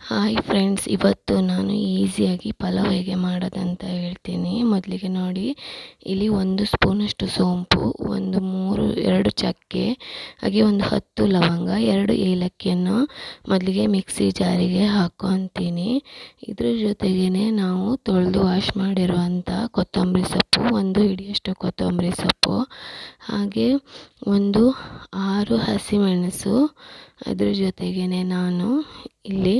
Hi friends, ಇವತ್ತು ನಾನು ಈಸಿಯಾಗಿ ಪಲಾವ್ ಹೇಗೆ ಮಾಡೋದಂತ ಹೇಳ್ತೀನಿ. ಮೊದಲಿಗೆ ನೋಡಿ, ಇಲ್ಲಿ 1 ಸ್ಪೂನಷ್ಟು ಸೋಂಪು, 2 ಚಕ್ಕೆ, ಹಾಗೆ 10 ಲವಂಗ, 2 ಏಲಕ್ಕಿಯನ್ನು ಮೊದಲಿಗೆ ಮಿಕ್ಸಿ ಜಾರಿಗೆ ಹಾಕ್ಕೊತೀನಿ. ಇದ್ರ ಜೊತೆಗೇ ನಾವು ತೊಳೆದು ವಾಶ್ ಮಾಡಿರುವಂಥ ಕೊತ್ತಂಬರಿ ಸೊಪ್ಪು, 1 ಹಿಡಿಯಷ್ಟು ಕೊತ್ತಂಬರಿ ಸೊಪ್ಪು, ಹಾಗೆ 6 ಹಸಿಮೆಣಸು. ಅದ್ರ ಜೊತೆಗೇ ನಾನು ಇಲ್ಲಿ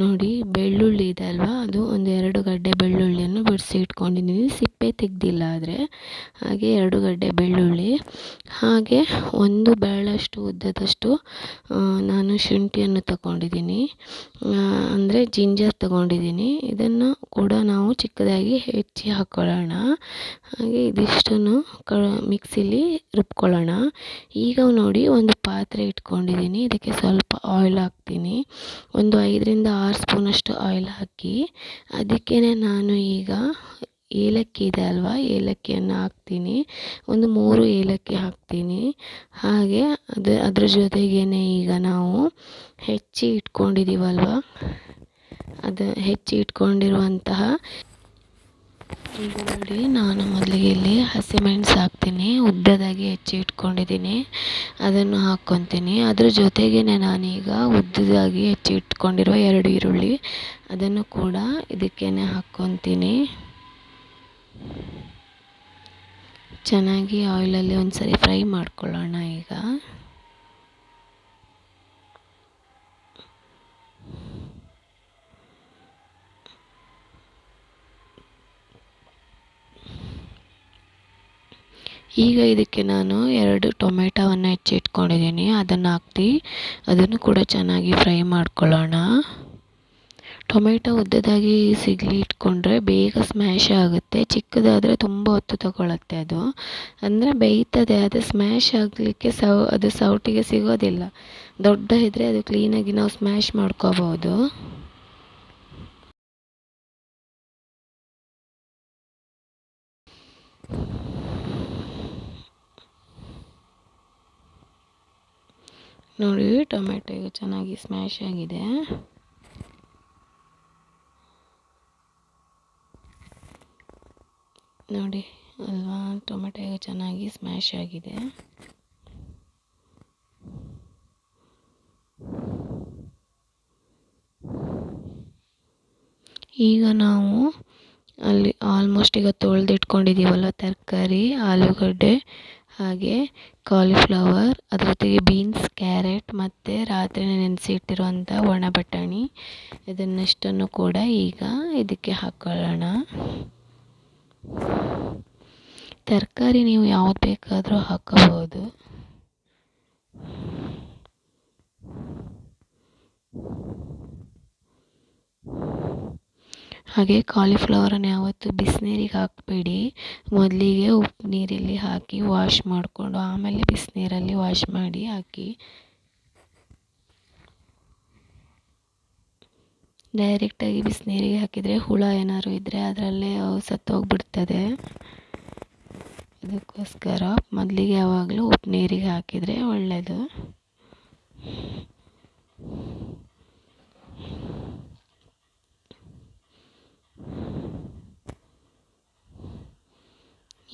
ನೋಡಿ ಬೆಳ್ಳುಳ್ಳಿ ಇದೆ ಅಲ್ವಾ, ಅದು 2 ಗಡ್ಡೆ ಬೆಳ್ಳುಳ್ಳಿಯನ್ನು ಬಿಡಿಸಿ ಇಟ್ಕೊಂಡಿದ್ದೀನಿ, ಸಿಪ್ಪೆ ತೆಗೆದಿಲ್ಲ ಆದರೆ. ಹಾಗೆ 2 ಗಡ್ಡೆ ಬೆಳ್ಳುಳ್ಳಿ, ಹಾಗೆ 1 ಬೆರಳಷ್ಟು ಉದ್ದದಷ್ಟು ನಾನು ಶುಂಠಿಯನ್ನು ತಗೊಂಡಿದ್ದೀನಿ, ಅಂದರೆ ಜಿಂಜರ್ ತಗೊಂಡಿದ್ದೀನಿ. ಇದನ್ನು ಕೂಡ ನಾವು ಚಿಕ್ಕದಾಗಿ ಹೆಚ್ಚಿ ಹಾಕ್ಕೊಳ್ಳೋಣ. ಹಾಗೆ ಇದಿಷ್ಟನ್ನು ಮಿಕ್ಸಿಲಿ ರುಬ್ಕೊಳ್ಳೋಣ. ಈಗ ನೋಡಿ, ಒಂದು ಪಾತ್ರೆ ಇಟ್ಕೊಂಡಿದ್ದೀನಿ, ಇದಕ್ಕೆ ಸ್ವಲ್ಪ ಆಯಿಲ್ ಹಾಕ್ತೀನಿ. 5ರಿಂದ 6 ಸ್ಪೂನಷ್ಟು ಆಯಿಲ್ ಹಾಕಿ, ಅದಕ್ಕೇ ನಾನು ಈಗ ಏಲಕ್ಕಿ ಇದೆ ಅಲ್ವಾ, ಏಲಕ್ಕಿಯನ್ನು ಹಾಕ್ತೀನಿ. 3 ಏಲಕ್ಕಿ ಹಾಕ್ತೀನಿ. ಹಾಗೆ ಅದ್ರ ಜೊತೆಗೇ ಈಗ ನಾವು ಹೆಚ್ಚಿ ಇಟ್ಕೊಂಡಿರುವಂತಹ ಈಗ ನೋಡಿ, ನಾನು ಮೊದಲಿಗೆ ಇಲ್ಲಿ ಹಸಿಮೆಣಸು ಹಾಕ್ತೀನಿ, ಉದ್ದದಾಗಿ ಹೆಚ್ಚಿ ಇಟ್ಕೊಂಡಿದ್ದೀನಿ, ಅದನ್ನು ಹಾಕ್ಕೊತೀನಿ. ಅದ್ರ ಜೊತೆಗೇ ನಾನೀಗ ಉದ್ದದಾಗಿ ಹೆಚ್ಚಿ ಇಟ್ಕೊಂಡಿರುವ 2 ಈರುಳ್ಳಿ, ಅದನ್ನು ಕೂಡ ಇದಕ್ಕೇ ಹಾಕ್ಕೊತೀನಿ. ಚೆನ್ನಾಗಿ ಆಯಿಲಲ್ಲಿ ಒಂದ್ಸರಿ ಫ್ರೈ ಮಾಡ್ಕೊಳ್ಳೋಣ. ಈಗ ಇದಕ್ಕೆ ನಾನು 2 ಟೊಮೆಟೊವನ್ನು ಹೆಚ್ಚಿ ಇಟ್ಕೊಂಡಿದ್ದೀನಿ, ಅದನ್ನು ಕೂಡ ಚೆನ್ನಾಗಿ ಫ್ರೈ ಮಾಡ್ಕೊಳ್ಳೋಣ. ಟೊಮೆಟೊ ಉದ್ದದಾಗಿ ಸಿಗಲಿ ಇಟ್ಕೊಂಡ್ರೆ ಬೇಗ ಸ್ಮ್ಯಾಶ್ ಆಗುತ್ತೆ, ಚಿಕ್ಕದಾದರೆ ತುಂಬ ಹೊತ್ತು ತಗೊಳುತ್ತೆ. ಅದು ಅಂದರೆ ಬೇಯ್ತದೆ, ಅದು ಸ್ಮ್ಯಾಶ್ ಆಗಲಿಕ್ಕೆ ಅದು ಸೌಟಿಗೆ ಸಿಗೋದಿಲ್ಲ. ದೊಡ್ಡ ಇದ್ದರೆ ಅದು ಕ್ಲೀನಾಗಿ ನಾವು ಸ್ಮ್ಯಾಶ್ ಮಾಡ್ಕೋಬೋದು. ನೋಡಿ, ಟೊಮೆಟೊ ಈಗ ಚೆನ್ನಾಗಿ ಸ್ಮ್ಯಾಶ್ ಆಗಿದೆ. ನೋಡಿ ಅಲ್ವಾ, ಟೊಮೆಟೊ ಈಗ ಚೆನ್ನಾಗಿ ಸ್ಮ್ಯಾಶ್ ಆಗಿದೆ. ಈಗ ನಾವು ಅಲ್ಲಿ ಆಲ್ಮೋಸ್ಟ್ ಈಗ ತೊಳೆದಿಟ್ಕೊಂಡಿದ್ದೀವಲ್ಲ ತರಕಾರಿ, ಆಲೂಗಡ್ಡೆ, ಹಾಗೆ ಕಾಲಿಫ್ಲವರ್, ಅದ್ರ ಜೊತೆಗೆ ಬೀನ್ಸ್, ಕ್ಯಾರೆಟ್ ಮತ್ತು ರಾತ್ರಿನೇ ನೆನೆಸಿ ಇಟ್ಟಿರುವಂಥ ಒಣ ಬಟಾಣಿ, ಇದನ್ನಷ್ಟನ್ನು ಕೂಡ ಈಗ ಇದಕ್ಕೆ ಹಾಕ್ಕೊಳ್ಳೋಣ. ತರಕಾರಿ ನೀವು ಯಾವ್ದು ಬೇಕಾದರೂ ಹಾಕೋಬೋದು. ಹಾಗೆ ಕಾಲಿಫ್ಲವರನ್ನು ಯಾವತ್ತೂ ಬಿಸಿನೀರಿಗೆ ಹಾಕಬೇಡಿ, ಮೊದಲಿಗೆ ಉಪ್ಪು ನೀರಲ್ಲಿ ಹಾಕಿ ವಾಶ್ ಮಾಡಿಕೊಂಡು ಆಮೇಲೆ ಬಿಸಿನೀರಲ್ಲಿ ವಾಶ್ ಮಾಡಿ ಹಾಕಿ. ಡೈರೆಕ್ಟಾಗಿ ಬಿಸಿನೀರಿಗೆ ಹಾಕಿದರೆ ಹುಳ ಏನಾದ್ರು ಇದ್ದರೆ ಅದರಲ್ಲೇ ಸತ್ತೋಗ್ಬಿಡ್ತದೆ. ಅದಕ್ಕೋಸ್ಕರ ಮೊದಲಿಗೆ ಯಾವಾಗಲೂ ಉಪ್ಪು ನೀರಿಗೆ ಹಾಕಿದರೆ ಒಳ್ಳೆಯದು.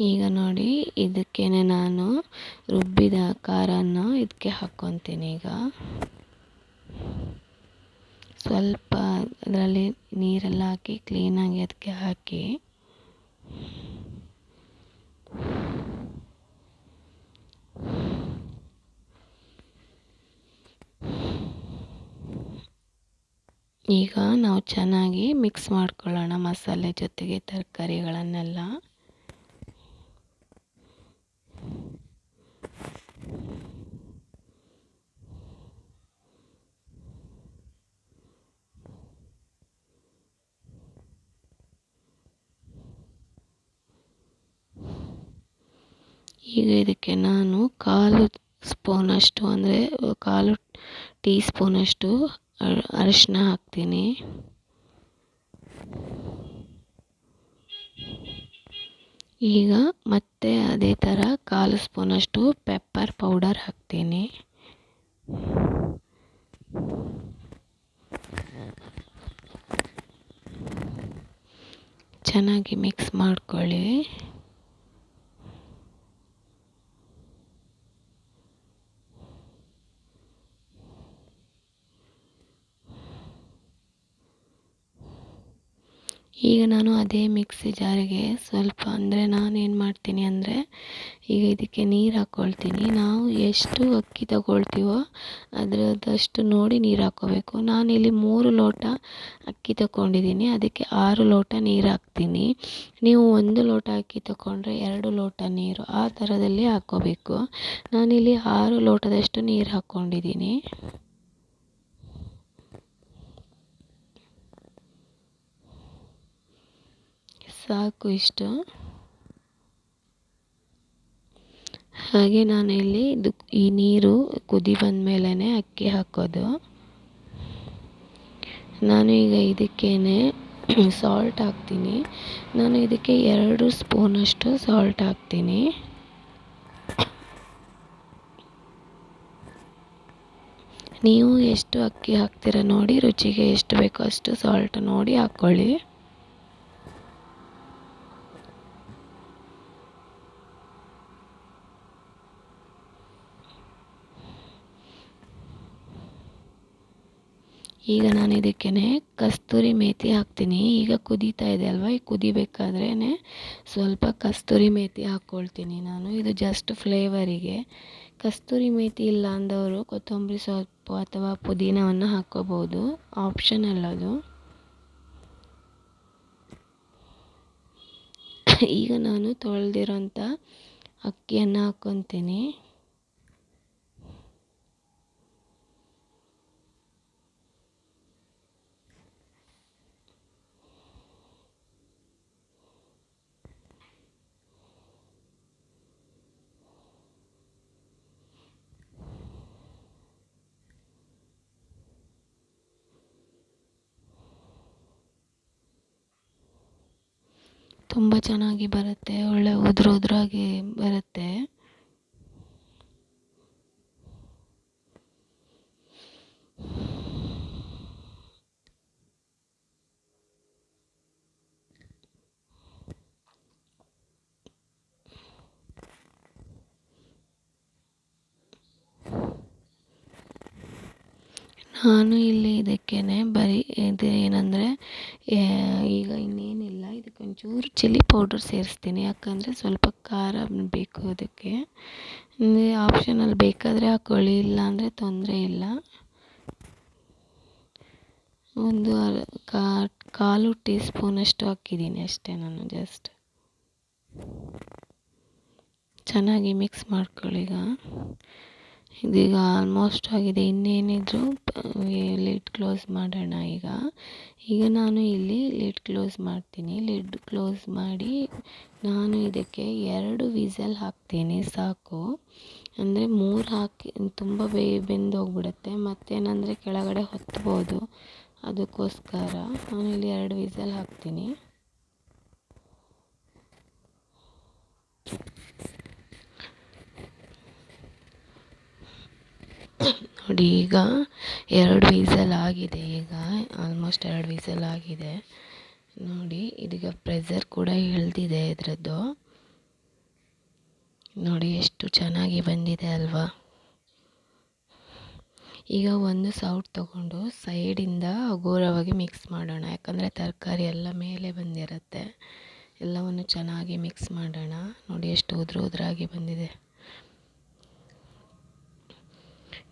ಈಗ ನೋಡಿ, ಇದಕ್ಕೇ ನಾನು ರುಬ್ಬಿದ ಖಾರನ ಇದಕ್ಕೆ ಹಾಕ್ಕೊತೀನಿ. ಈಗ ಸ್ವಲ್ಪ ಅದರಲ್ಲಿ ನೀರೆಲ್ಲ ಹಾಕಿ ಕ್ಲೀನಾಗಿ ಅದಕ್ಕೆ ಹಾಕಿ, ಈಗ ನಾವು ಚೆನ್ನಾಗಿ ಮಿಕ್ಸ್ ಮಾಡ್ಕೊಳ್ಳೋಣ ಮಸಾಲೆ ಜೊತೆಗೆ ತರಕಾರಿಗಳನ್ನೆಲ್ಲ. ಈಗ ಇದಕ್ಕೆ ನಾನು 1/4 ಸ್ಪೂನಷ್ಟು, ಅಂದರೆ 1/4 ಟೀ ಸ್ಪೂನಷ್ಟು ಅರಿಶಿನ ಹಾಕ್ತೀನಿ. ಈಗ ಮತ್ತೆ ಅದೇ ಥರ 1/4 ಸ್ಪೂನಷ್ಟು ಪೆಪ್ಪರ್ ಪೌಡರ್ ಹಾಕ್ತೀನಿ. ಚೆನ್ನಾಗಿ ಮಿಕ್ಸ್ ಮಾಡ್ಕೊಳ್ಳಿ. ಈಗ ನಾನು ಅದೇ ಮಿಕ್ಸಿ ಜಾರಿಗೆ ಸ್ವಲ್ಪ ಅಂದರೆ ನಾನೇನು ಮಾಡ್ತೀನಿ ಅಂದರೆ ಈಗ ಇದಕ್ಕೆ ನೀರು ಹಾಕ್ಕೊಳ್ತೀನಿ. ನಾವು ಎಷ್ಟು ಅಕ್ಕಿ ತಗೊಳ್ತೀವೋ ಅದರದಷ್ಟು ನೋಡಿ ನೀರು ಹಾಕ್ಕೋಬೇಕು. ನಾನಿಲ್ಲಿ 3 ಲೋಟ ಅಕ್ಕಿ ತಗೊಂಡಿದ್ದೀನಿ, ಅದಕ್ಕೆ 6 ಲೋಟ ನೀರು ಹಾಕ್ತೀನಿ. ನೀವು 1 ಲೋಟ ಅಕ್ಕಿ ತಗೊಂಡ್ರೆ 2 ಲೋಟ ನೀರು ಆ ಥರದಲ್ಲಿ ಹಾಕ್ಕೋಬೇಕು. ನಾನಿಲ್ಲಿ 6 ಲೋಟದಷ್ಟು ನೀರು ಹಾಕ್ಕೊಂಡಿದ್ದೀನಿ. ಸಾಕು ಇಷ್ಟು. ಹಾಗೆ ನಾನು ಇಲ್ಲಿ ಈ ನೀರು ಕುದಿ ಬಂದ ಮೇಲೇ ಅಕ್ಕಿ ಹಾಕೋದು. ನಾನು ಈಗ ಇದಕ್ಕೇನೆ ಸಾಲ್ಟ್ ಹಾಕ್ತೀನಿ. ನಾನು ಇದಕ್ಕೆ 2 ಸ್ಪೂನಷ್ಟು ಸಾಲ್ಟ್ ಹಾಕ್ತೀನಿ. ನೀವು ಎಷ್ಟು ಅಕ್ಕಿ ಹಾಕ್ತೀರ ನೋಡಿ, ರುಚಿಗೆ ಎಷ್ಟು ಬೇಕೋ ಅಷ್ಟು ಸಾಲ್ಟ್ ನೋಡಿ ಹಾಕ್ಕೊಳ್ಳಿ. ಈಗ ನಾನು ಇದಕ್ಕೆ ಕಸ್ತೂರಿ ಮೇಥಿ ಹಾಕ್ತೀನಿ. ಈಗ ಕುದೀತಾ ಇದೆ ಅಲ್ವಾ, ಈಗ ಕುದಿಬೇಕಾದ್ರೇ ಸ್ವಲ್ಪ ಕಸ್ತೂರಿ ಮೇಥಿ ಹಾಕ್ಕೊಳ್ತೀನಿ ನಾನು. ಇದು ಜಸ್ಟ್ ಫ್ಲೇವರಿಗೆ. ಕಸ್ತೂರಿ ಮೇಥಿ ಇಲ್ಲ ಅಂದವರು ಕೊತ್ತಂಬರಿ ಸೊಪ್ಪು ಅಥವಾ ಪುದೀನವನ್ನು ಹಾಕ್ಕೋಬೋದು, ಆಪ್ಷನಲ್ ಅದು. ಈಗ ನಾನು ತೊಳೆದಿರೋಂಥ ಅಕ್ಕಿಯನ್ನು ಹಾಕ್ಕೊತೀನಿ. ತುಂಬ ಚೆನ್ನಾಗಿ ಬರುತ್ತೆ, ಒಳ್ಳೆ ಉದುರಾಗಿ ಬರುತ್ತೆ. ನಾನು ಇಲ್ಲಿ ಇದಕ್ಕೆ ಬರೀ ಇದು ಏನಂದರೆ ಈಗ ಇನ್ನೇನಿಲ್ಲ, ಇದಕ್ಕೆ ಒಂಚೂರು ಚಿಲ್ಲಿ ಪೌಡರ್ ಸೇರಿಸ್ತೀನಿ. ಯಾಕಂದರೆ ಸ್ವಲ್ಪ ಖಾರ ಬೇಕು ಅದಕ್ಕೆ. ಆಪ್ಷನಲ್ ಬೇಕಾದರೆ ಹಾಕ್ಕೊಳ್ಳಿ, ಇಲ್ಲ ಅಂದರೆ ತೊಂದರೆ ಇಲ್ಲ. ಒಂದು ಕಾಲು ಟೀ ಸ್ಪೂನಷ್ಟು ಹಾಕಿದ್ದೀನಿ ಅಷ್ಟೇ ನಾನು. ಜಸ್ಟ್ ಚೆನ್ನಾಗಿ ಮಿಕ್ಸ್ ಮಾಡ್ಕೊಳ್ಳಿ. ಇದೀಗ ಆಲ್ಮೋಸ್ಟ್ ಆಗಿದೆ, ಇನ್ನೇನಿದ್ರು ಲಿಡ್ ಕ್ಲೋಸ್ ಮಾಡೋಣ. ಈಗ ನಾನು ಇಲ್ಲಿ ಲಿಡ್ ಕ್ಲೋಸ್ ಮಾಡ್ತೀನಿ. ಲಿಡ್ ಕ್ಲೋಸ್ ಮಾಡಿ ನಾನು ಇದಕ್ಕೆ 2 ವಿಸಲ್ ಹಾಕ್ತೀನಿ ಸಾಕು. ಅಂದರೆ 3 ಹಾಕಿ ತುಂಬ ಬೆಂದೋಗ್ಬಿಡುತ್ತೆ, ಮತ್ತೇನಂದರೆ ಕೆಳಗಡೆ ಹೊತ್ಬೋದು. ಅದಕ್ಕೋಸ್ಕರ ನಾನು ಇಲ್ಲಿ 2 ವಿಸಲ್ ಹಾಕ್ತೀನಿ. ನೋಡಿ ಈಗ 2 ವಿಸಲ್ ಆಗಿದೆ. ಈಗ ಆಲ್ಮೋಸ್ಟ್ 2 ವಿಸಲ್ ಆಗಿದೆ ನೋಡಿ. ಇದೀಗ ಪ್ರೆಷರ್ ಕೂಡ ಇಳಿದಿದೆ ಇದರದ್ದು. ನೋಡಿ ಎಷ್ಟು ಚೆನ್ನಾಗಿ ಬಂದಿದೆ ಅಲ್ವಾ. ಈಗ ಒಂದು ಸೌಟ್ ತಗೊಂಡು ಸೈಡಿಂದ ಹಗುರವಾಗಿ ಮಿಕ್ಸ್ ಮಾಡೋಣ, ಯಾಕಂದರೆ ತರಕಾರಿ ಎಲ್ಲ ಮೇಲೆ ಬಂದಿರುತ್ತೆ. ಎಲ್ಲವನ್ನು ಚೆನ್ನಾಗಿ ಮಿಕ್ಸ್ ಮಾಡೋಣ. ನೋಡಿ ಎಷ್ಟು ಉದುರಾಗಿ ಬಂದಿದೆ.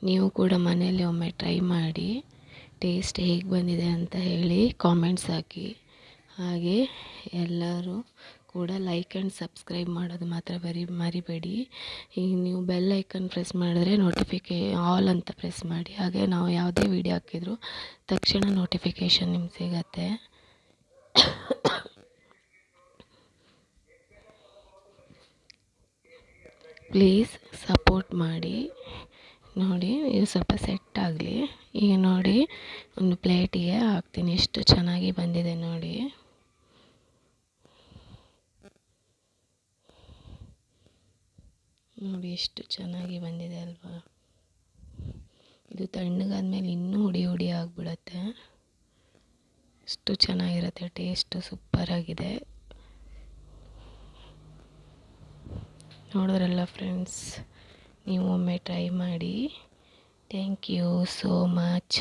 ನೀವು ಕೂಡ ಮನೆಯಲ್ಲಿ ಒಮ್ಮೆ ಟ್ರೈ ಮಾಡಿ, ಟೇಸ್ಟ್ ಹೇಗೆ ಬಂದಿದೆ ಅಂತ ಹೇಳಿ ಕಾಮೆಂಟ್ಸ್ ಹಾಕಿ. ಹಾಗೆ ಎಲ್ಲರೂ ಕೂಡ ಲೈಕ್ ಆ್ಯಂಡ್ ಸಬ್ಸ್ಕ್ರೈಬ್ ಮಾಡೋದು ಮಾತ್ರ ಮರಿಬೇಡಿ. ಈಗ ನೀವು ಬೆಲ್ ಐಕನ್ ಪ್ರೆಸ್ ಮಾಡಿದ್ರೆ ಆಲ್ ಅಂತ ಪ್ರೆಸ್ ಮಾಡಿ. ಹಾಗೆ ನಾವು ಯಾವುದೇ ವಿಡಿಯೋ ಹಾಕಿದರೂ ತಕ್ಷಣ ನೋಟಿಫಿಕೇಷನ್ ನಿಮ್ಗೆ ಸಿಗತ್ತೆ. ಪ್ಲೀಸ್ ಸಪೋರ್ಟ್ ಮಾಡಿ. ನೋಡಿ ಇದು ಸ್ವಲ್ಪ ಸೆಟ್ ಆಗಲಿ. ಈಗ ನೋಡಿ ಒಂದು ಪ್ಲೇಟಿಗೆ ಹಾಕ್ತೀನಿ. ಎಷ್ಟು ಚೆನ್ನಾಗಿ ಬಂದಿದೆ ನೋಡಿ. ನೋಡಿ ಎಷ್ಟು ಚೆನ್ನಾಗಿ ಬಂದಿದೆ ಅಲ್ವಾ. ಇದು ತಣ್ಣಗಾದ್ಮೇಲೆ ಇನ್ನೂ ಹುಡಿ ಆಗಿಬಿಡುತ್ತೆ. ಎಷ್ಟು ಚೆನ್ನಾಗಿರುತ್ತೆ, ಟೇಸ್ಟು ಸೂಪರಾಗಿದೆ. ನೋಡಿದ್ರಲ್ಲ ಫ್ರೆಂಡ್ಸ್, ನೀವು ಒಮ್ಮೆ ಟ್ರೈ ಮಾಡಿ. Thank you so much.